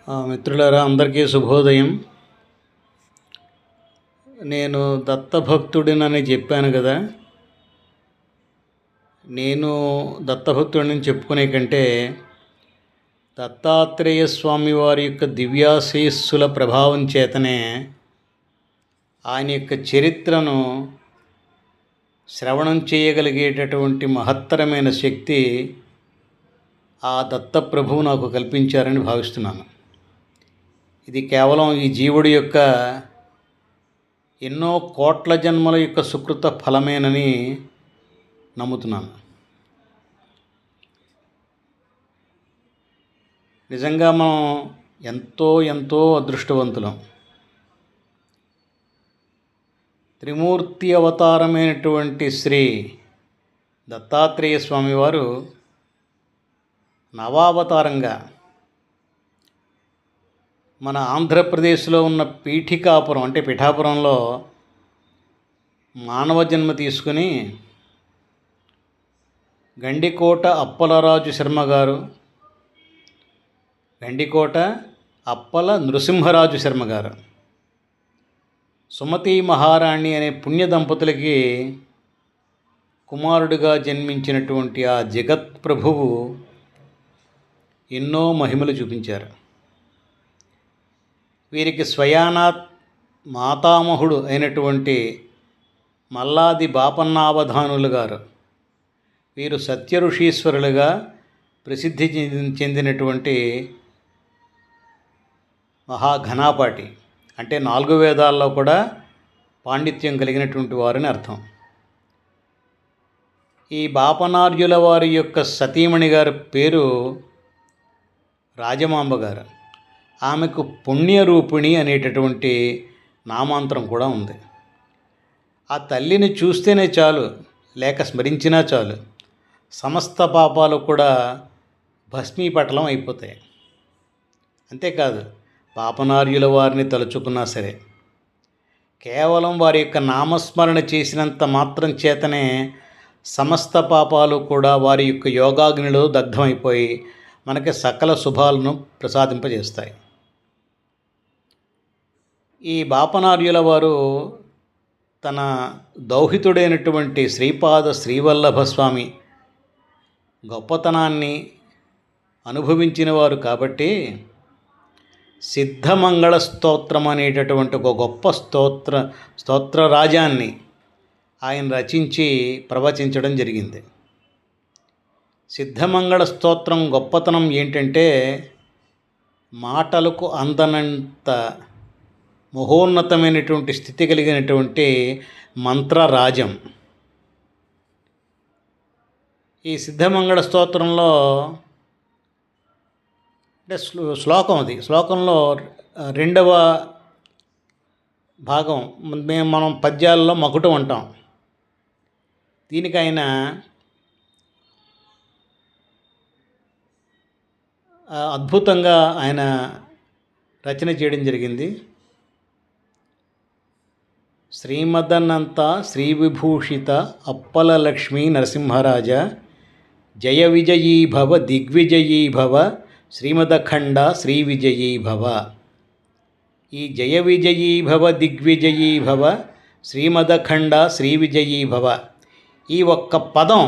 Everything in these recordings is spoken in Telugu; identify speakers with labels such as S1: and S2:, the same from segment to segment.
S1: మిత్రులారా, అందరికీ శుభోదయం. నేను దత్తభక్తుడినని చెప్పాను కదా. నేను దత్తభక్తుడిని చెప్పుకునే కంటే దత్తాత్రేయ స్వామి వారి యొక్క దివ్యాశీస్సుల ప్రభావం చేతనే ఆయన యొక్క చరిత్రను శ్రవణం చేయగలిగేటటువంటి మహత్తరమైన శక్తి ఆ దత్తప్రభువు నాకు కల్పించారని భావిస్తున్నాను. ఇది కేవలం ఈ జీవుడి యొక్క ఎన్నో కోట్ల జన్మల యొక్క సుకృత ఫలమేనని నమ్ముతున్నాను. నిజంగా మనం ఎంతో అదృష్టవంతులం. త్రిమూర్తి అవతారమైనటువంటి శ్రీ దత్తాత్రేయ స్వామివారు నవావతారంగా మన ఆంధ్రప్రదేశ్లో ఉన్న పీఠికాపురం అంటే పిఠాపురంలో మానవ జన్మ తీసుకుని గండికోట అప్పలరాజు శర్మ గారు, గండికోట అప్పల నృసింహరాజు శర్మ గారు, సుమతి మహారాణి అనే పుణ్య దంపతులకి కుమారుడిగా జన్మించినటువంటి ఆ జగత్ ప్రభువు ఎన్నో మహిమలు చూపించారు. వీరికి స్వయానా మాతామహుడు అయినటువంటి మల్లాది బాపన్నావధానులు గారు, వీరు సత్యఋషీశ్వరులుగా ప్రసిద్ధి చెందినటువంటి మహాఘనాపాటి, అంటే 4 వేదాల్లో కూడా పాండిత్యం కలిగినటువంటి వారని అర్థం. ఈ బాపనార్యుల వారి యొక్క సతీమణి గారి పేరు రాజమాంబ గారు. ఆమెకు పుణ్యరూపిణి అనేటటువంటి నామాంతరం కూడా ఉంది. ఆ తల్లిని చూస్తేనే చాలు, లేక స్మరించినా చాలు, సమస్త పాపాలు కూడా భస్మీపటలం అయిపోతాయి. అంతేకాదు, పాపనార్యుల వారిని తలుచుకున్నా సరే, కేవలం వారి యొక్క నామస్మరణ చేసినంత మాత్రం చేతనే సమస్త పాపాలు కూడా వారి యొక్క యోగాగ్నిలో దగ్ధమైపోయి మనకి సకల శుభాలను ప్రసాదింపజేస్తాయి. ఈ బాపనార్యుల వారు తన దౌహితుడైనటువంటి శ్రీపాద శ్రీవల్లభ స్వామి గొప్పతనాన్ని అనుభవించిన వారు కాబట్టి సిద్ధమంగళ స్తోత్రం అనేటటువంటి ఒక గొప్ప స్తోత్రరాజాన్ని ఆయన రచించి ప్రవచించడం జరిగింది. సిద్ధమంగళ స్తోత్రం గొప్పతనం ఏంటంటే, మాటలకు అందనంత మహోన్నతమైనటువంటి స్థితి కలిగినటువంటి మంత్రరాజం. ఈ సిద్ధమంగళ స్తోత్రంలో అంటే శ్లోకం, అది శ్లోకంలో 2వ భాగం మనం పద్యాలలో మకుటం అంటాం. దీనికి ఆయన అద్భుతంగా ఆయన రచన చేయడం జరిగింది. శ్రీమదనంత శ్రీవిభూషిత అప్పల లక్ష్మీ నరసింహరాజ జయ విజయీ భవ దిగ్విజయీ భవ శ్రీమదఖండ శ్రీ విజయీ భవ. ఈ జయ విజయీ భవ దిగ్విజయీ భవ శ్రీమదఖండ శ్రీ విజయీ భవ, ఈ ఒక్క పదం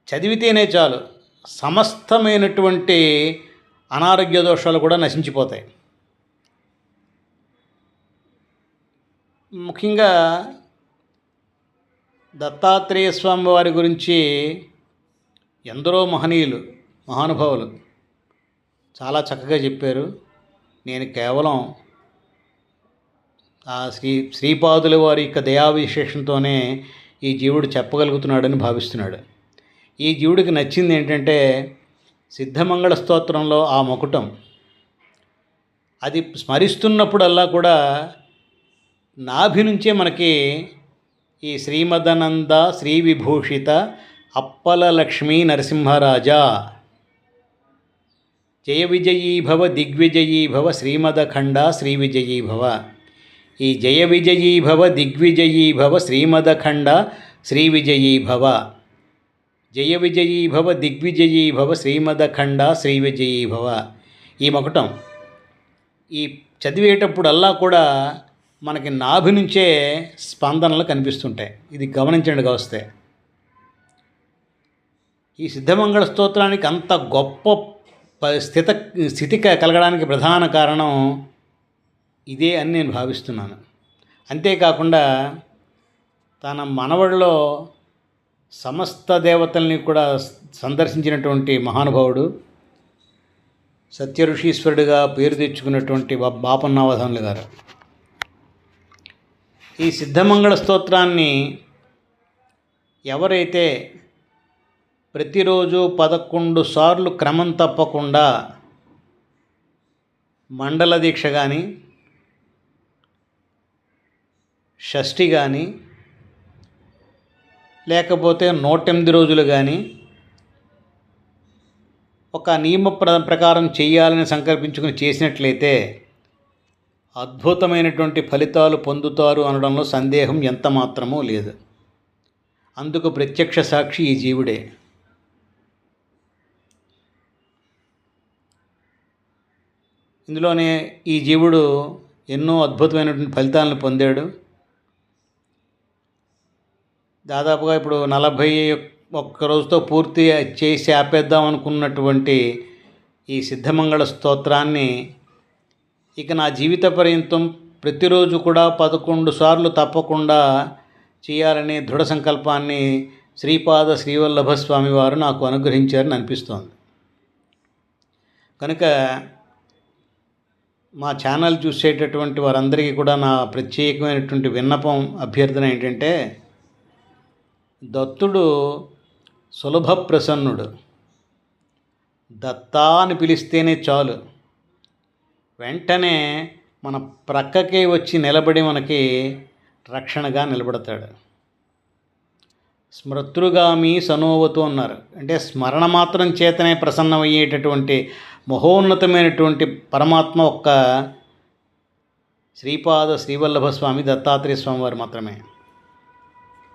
S1: చదివితేనే చాలు, సమస్తమైనటువంటి అనారోగ్య దోషాలు కూడా నశించిపోతాయి. ముఖ్యంగా దత్తాత్రేయ స్వామి వారి గురించి ఎందరో మహానుభావులు చాలా చక్కగా చెప్పారు. నేను కేవలం ఆ శ్రీపాదుల వారి యొక్క దయావిశేషంతోనే ఈ జీవుడు చెప్పగలుగుతున్నాడని భావిస్తున్నాడు. ఈ జీవుడికి నచ్చింది ఏంటంటే, సిద్ధమంగళ స్తోత్రంలో ఆ మకుటం, అది స్మరిస్తున్నప్పుడల్లా కూడా నాభి నుంచే మనకి ఈ శ్రీమదనంద శ్రీ విభూషిత అప్పల లక్ష్మీ నరసింహరాజా జయ విజయీ భవ దిగ్విజయీ భవ శ్రీమదఖండ శ్రీ విజయీ భవ, ఈ జయ విజయీ భవ దిగ్విజయీ భవ శ్రీమదఖండ శ్రీ విజయీ భవ, జయ విజయీ భవ దిగ్విజయీ భవ శ్రీమదఖండ శ్రీ విజయీ భవ. ఈ మకుటం ఈ చదివేటప్పుడల్లా కూడా మనకి నాభి నుంచే స్పందనలు కనిపిస్తుంటాయి. ఇది గమనించండి వస్తే. ఈ సిద్ధమంగళ స్తోత్రానికి అంత గొప్ప స్థితి కలగడానికి ప్రధాన కారణం ఇదే అని నేను భావిస్తున్నాను. అంతేకాకుండా తన మనవడిలో సమస్త దేవతల్ని కూడా సందర్శించినటువంటి మహానుభావుడు, సత్యఋషీశ్వరుడిగా పేరు తెచ్చుకున్నటువంటి బాపన్నావధానులు గారు ఈ సిద్ధమంగళ స్తోత్రాన్ని ఎవరైతే ప్రతిరోజు 11 సార్లు క్రమం తప్పకుండా మండల దీక్ష కానీ, షష్ఠి కానీ, లేకపోతే 108 రోజులు కానీ ఒక నియమ ప్రకారం చేయాలని సంకల్పించుకుని చేసినట్లయితే అద్భుతమైనటువంటి ఫలితాలు పొందుతారు అనడంలో సందేహం ఎంత మాత్రమూ లేదు. అందుకు ప్రత్యక్ష సాక్షి ఈ జీవుడే. ఇందులోనే ఈ జీవుడు ఎన్నో అద్భుతమైనటువంటి ఫలితాలను పొందాడు. దాదాపుగా ఇప్పుడు 41 రోజుతో పూర్తి చేసి ఆపేద్దాం అనుకున్నటువంటి ఈ సిద్ధమంగళ స్తోత్రాన్ని ఇక నా జీవిత పర్యంతం ప్రతిరోజు కూడా 11 సార్లు తప్పకుండా చేయాలనే దృఢ సంకల్పాన్ని శ్రీపాద శ్రీవల్లభ స్వామి వారు నాకు అనుగ్రహించారని అనిపిస్తోంది. కనుక మా ఛానల్ చూసేటటువంటి వారందరికీ కూడా నా ప్రత్యేకమైనటువంటి విన్నపం, అభ్యర్థన ఏంటంటే, దత్తుడు సులభ ప్రసన్నుడు. దత్తా అని పిలిస్తేనే చాలు, వెంటనే మన ప్రక్కకే వచ్చి నిలబడి మనకి రక్షణగా నిలబడతాడు. స్మృతృగామి సనోవతు అన్నారు. అంటే స్మరణ మాత్రం చేతనే ప్రసన్నమయ్యేటటువంటి మహోన్నతమైనటువంటి పరమాత్మ ఒక్క శ్రీపాద శ్రీవల్లభ స్వామి దత్తాత్రేయ స్వామి వారు మాత్రమే.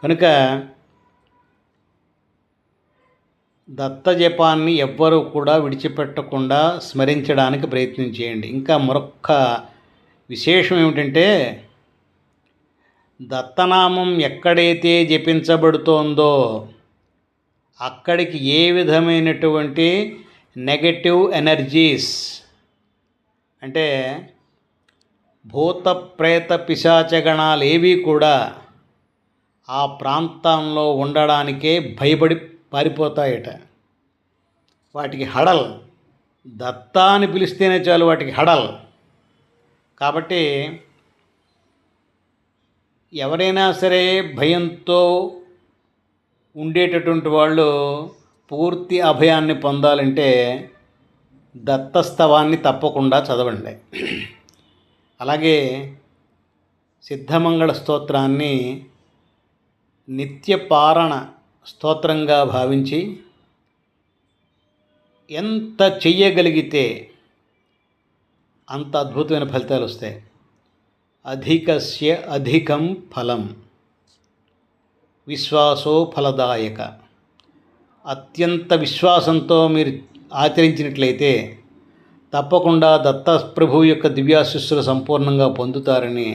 S1: కనుక దత్త జపాన్ని ఎవ్వరూ కూడా విడిచిపెట్టకుండా స్మరించడానికి ప్రయత్నం చేయండి. ఇంకా మరొక్క విశేషం ఏమిటంటే, దత్తనామం ఎక్కడైతే జపించబడుతోందో అక్కడికి ఏ విధమైనటువంటి నెగటివ్ ఎనర్జీస్, అంటే భూత ప్రేత పిశాచగణాలు ఏవి కూడా ఆ ప్రాంతంలో ఉండడానికే భయపడి పారిపోతాయట. వాటికి హడల్, దత్తా అని పిలిస్తేనే చాలు వాటికి హడల్. కాబట్టి ఎవరైనా సరే భయంతో ఉండేటటువంటి వాళ్ళు పూర్తి అభయాన్ని పొందాలంటే దత్తస్తవాన్ని తప్పకుండా చదవండి. అలాగే సిద్ధమంగళ స్తోత్రాన్ని నిత్యపారణ స్తోత్రంగా భావించి ఎంత చెయ్యగలిగితే అంత అద్భుతమైన ఫలితాలు వస్తాయి. అధికస్య అధికం ఫలం, విశ్వాసో ఫలదాయక. అత్యంత విశ్వాసంతో మీరు ఆచరించినట్లయితే తప్పకుండా దత్తప్రభువు యొక్క దివ్యాశిస్సులు సంపూర్ణంగా పొందుతారని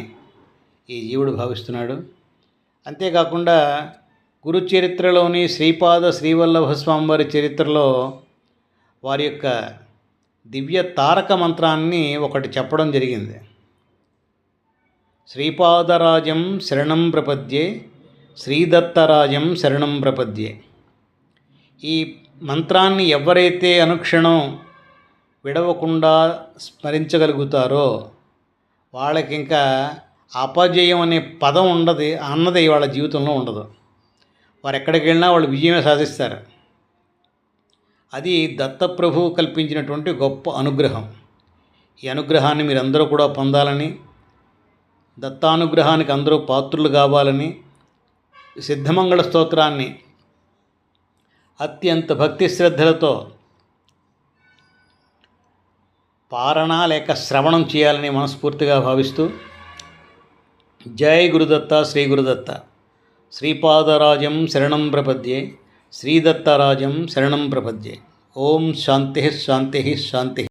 S1: ఈ జీవుడు భావిస్తున్నాడు. అంతేకాకుండా గురు చరిత్రలోని శ్రీపాద శ్రీవల్లభ స్వామివారి చరిత్రలో వారి యొక్క దివ్య తారక మంత్రాన్ని ఒకటి చెప్పడం జరిగింది. శ్రీపాదరాజం శరణం ప్రపద్యే, శ్రీదత్తరాజం శరణం ప్రపద్యే. ఈ మంత్రాన్ని ఎవరైతే అనుక్షణం విడవకుండా స్మరించగలుగుతారో వాళ్ళకి ఇంకా అపజయం అనే పదం ఉండదు అన్నది వాళ్ళ జీవితంలో ఉండదు. వారు ఎక్కడికి వెళ్ళినా వాళ్ళు విజయమే సాధిస్తారు. అది దత్తప్రభువు కల్పించినటువంటి గొప్ప అనుగ్రహం. ఈ అనుగ్రహాన్ని మీరందరూ కూడా పొందాలని, దత్తానుగ్రహానికి అందరూ పాత్రులు కావాలని, సిద్ధమంగళ స్తోత్రాన్ని అత్యంత భక్తి శ్రద్ధలతో పారణ లేక శ్రవణం చేయాలని మనస్ఫూర్తిగా భావిస్తూ, జై గురుదత్త శ్రీ గురుదత్త. శ్రీపాదరాజం శరణం ప్రపద్యే, శ్రీదత్తరాజం శరణం ప్రపద్యే. ఓం శాంతి శాంతి శాంతి.